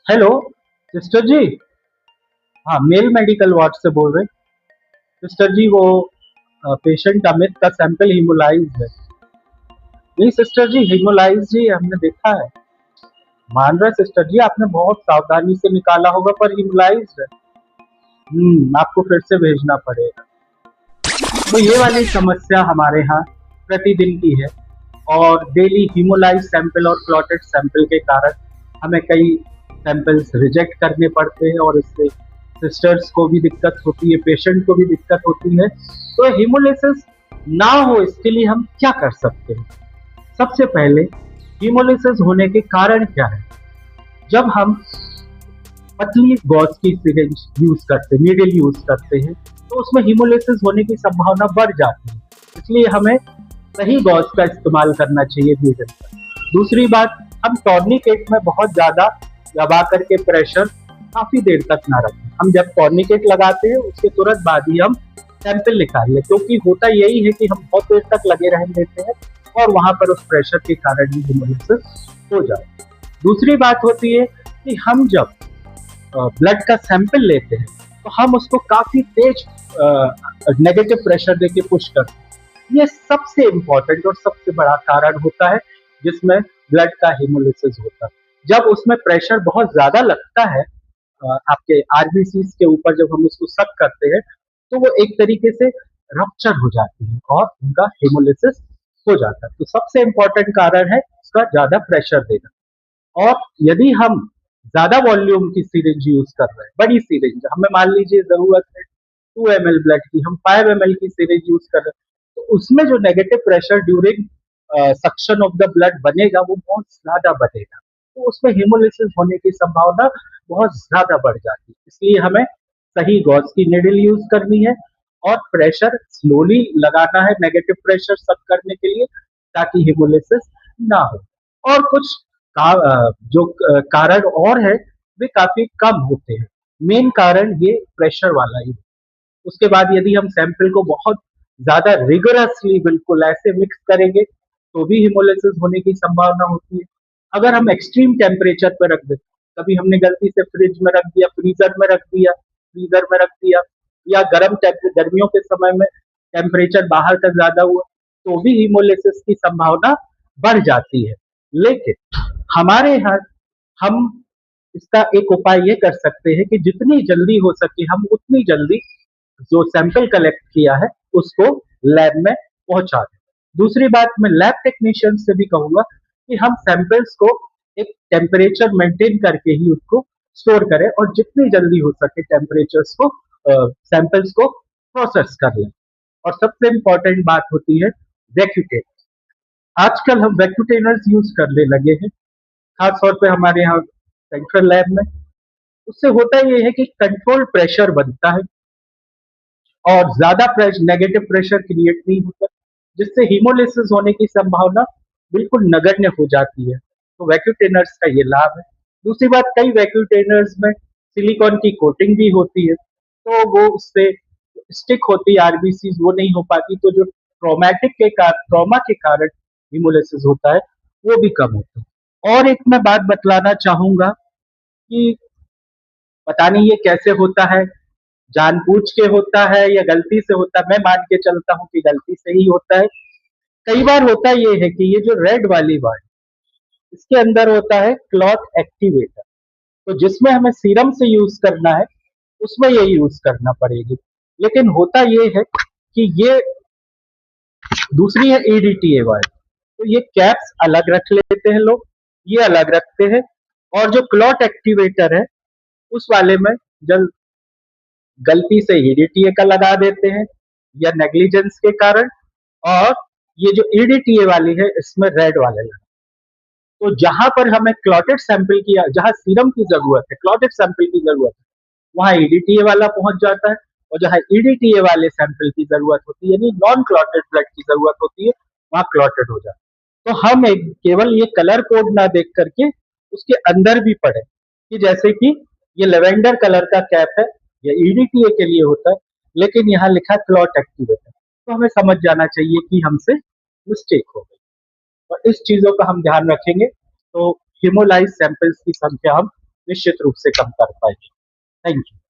Hello sister जी। हाँ, mail medical ward से बोल रहे हैं। सिस्टर जी, वो पेशेंट अमित का सैंपल हीमोलाइज है। नहीं सिस्टर जी, हीमोलाइज जी हमने देखा है। मान रहे सिस्टर जी, आपने बहुत सावधानी से निकाला होगा पर हीमोलाइज है। आपको फिर से भेजना पड़ेगा। तो ये वाली समस्या हमारे यहाँ प्रतिदिन की है। और डेली हीमोलाइज सैंपल और क्लॉटेड सैंपल के कारण हमें कई सैंपल्स रिजेक्ट करने पड़ते हैं और इससे सिस्टर्स को भी दिक्कत होती है, पेशेंट को भी दिक्कत होती है। तो हीमोलिसिस ना हो इसके लिए हम क्या कर सकते हैं? सबसे पहले हीमोलिसिस होने के कारण क्या है? जब हम पतली गॉज की सिरिंज यूज करते हैं, नीडल यूज करते हैं, तो उसमें हीमोलिसिस होने की संभावना बढ़ जाती है। इसलिए हमें सही गॉज का इस्तेमाल करना चाहिए नीडल का। दूसरी बात, हम टॉर्निकेट में बहुत ज्यादा दबा करके प्रेशर काफी देर तक ना रखें। हम जब टॉर्निकेट लगाते हैं उसके तुरंत बाद ही हम सैंपल निकाल लें, क्योंकि होता यही है कि हम बहुत देर तक लगे रहने देते हैं और वहां पर उस प्रेशर के कारण ही हीमोलिसिस हो जाए। दूसरी बात होती है कि हम जब ब्लड का सैंपल लेते हैं तो हम उसको काफी तेज नेगेटिव प्रेशर देके पुश करते हैं। ये सबसे इम्पोर्टेंट और सबसे बड़ा कारण होता है जिसमें ब्लड का हीमोलिसिस होता है। जब उसमें प्रेशर बहुत ज्यादा लगता है आपके आरबीसी के ऊपर, जब हम उसको सक करते हैं तो वो एक तरीके से रप्चर हो जाती है और उनका हीमोलिसिस हो जाता है। तो सबसे इम्पोर्टेंट कारण है उसका ज्यादा प्रेशर देना। और यदि हम ज्यादा वॉल्यूम की सिरिंज यूज कर रहे हैं, बड़ी सिरिंज, हमें मान लीजिए जरूरत है 2 ml ब्लड की, हम 5 ml की सिरिंज यूज कर रहे हैं, तो उसमें जो negative pressure during suction of the blood बनेगा वो बहुत ज्यादा बनेगा। तो उसमें हेमोलिसिस होने की संभावना बहुत ज्यादा बढ़ जाती है। इसलिए हमें सही गॉज की निडल यूज करनी है और प्रेशर स्लोली लगाना है, नेगेटिव प्रेशर सक करने के लिए, ताकि हेमोलिसिस ना हो। और कुछ जो कारण और है वे काफी कम होते हैं। मेन कारण ये प्रेशर वाला ही है। उसके बाद यदि हम सैंपल को बहुत ज्यादा रिगोरसली बिल्कुल ऐसे मिक्स करेंगे तो भी हिमोलिसिस होने की संभावना होती है। अगर हम एक्सट्रीम टेम्परेचर पर रख दें, कभी हमने गलती से फ्रिज में रख दिया, फ्रीजर में रख दिया, या गर्मियों के समय में टेम्परेचर बाहर तक ज्यादा हुआ तो भी हिमोलिसिस की संभावना बढ़ जाती है। लेकिन हमारे यहाँ हम इसका एक उपाय ये कर सकते हैं कि जितनी जल्दी हो सके हम उतनी जल्दी जो सैंपल कलेक्ट किया है उसको लैब में पहुंचा दें। दूसरी बात, मैं लैब टेक्नीशियन से भी कहूंगा कि हम सैंपल्स को एक टेम्परेचर मेंटेन करके ही उसको स्टोर करें और जितनी जल्दी हो सके टेम्परेचर्स को सैंपल्स को प्रोसेस कर लें। और सबसे इंपॉर्टेंट बात होती है वैक्यूटेन। आजकल हम वैक्यूटेनर्स यूज करने लगे हैं, खास तौर पे हमारे यहाँ सेंट्रल लैब में। उससे होता ये है कि कंट्रोल प्रेशर बनता है और ज्यादा नेगेटिव प्रेशर क्रिएट नहीं होता, जिससे हीमोलिसिस होने की संभावना बिल्कुल नगण्य हो जाती है। तो वैक्यूटेनर्स का ये लाभ है। दूसरी बात, कई वैक्यूटेनर्स में सिलिकॉन की कोटिंग भी होती है, तो वो उससे स्टिक होती है आरबीसी, वो नहीं हो पाती, तो जो ट्रॉमा के कारण हीमोलिसिस होता है वो भी कम होता है। और एक मैं बात बतलाना चाहूंगा कि पता नहीं ये कैसे होता है, जानबूझ के होता है या गलती से होता है। मैं मान के चलता हूँ कि गलती से ही होता है। कई बार होता ये है कि ये जो रेड वाली बात, इसके अंदर होता है क्लॉट एक्टिवेटर। तो जिसमें हमें सीरम से यूज करना है उसमें ये यूज करना पड़ेगी। लेकिन होता ये है कि ये दूसरी है ईडीटीए वाली, तो ये कैप्स अलग रख लेते हैं लोग, ये अलग रखते हैं। और जो क्लॉट एक्टिवेटर है उस वाले में जब गलती से ईडीटीए का लगा देते हैं या नेग्लिजेंस के कारण, और ये जो ईडीटीए वाली है इसमें रेड वाले लगा। तो जहां पर हमें क्लॉटेड सैंपल की, जहां सीरम की जरूरत है, क्लॉटेड सैंपल की जरूरत है, वहां ईडीटीए वाला पहुंच जाता है। और जहां ईडीटीए वाले सैंपल की जरूरत होती है, यानी नॉन क्लॉटेड ब्लड की जरूरत होती है, वहां क्लॉटेड हो जाता है। तो हम एक केवल ये कलर कोड ना देख करके उसके अंदर भी पढ़े कि जैसे कि ये लेवेंडर कलर का कैप है, ये ईडीटीए के लिए होता है, लेकिन यहाँ लिखा क्लॉट एक्टिवेटर, तो हमें समझ जाना चाहिए कि हमसे मिस्टेक हो गई। और इस चीजों का हम ध्यान रखेंगे तो हिमोलाइज सैंपल्स की संख्या हम निश्चित रूप से कम कर पाएगी। Thank you.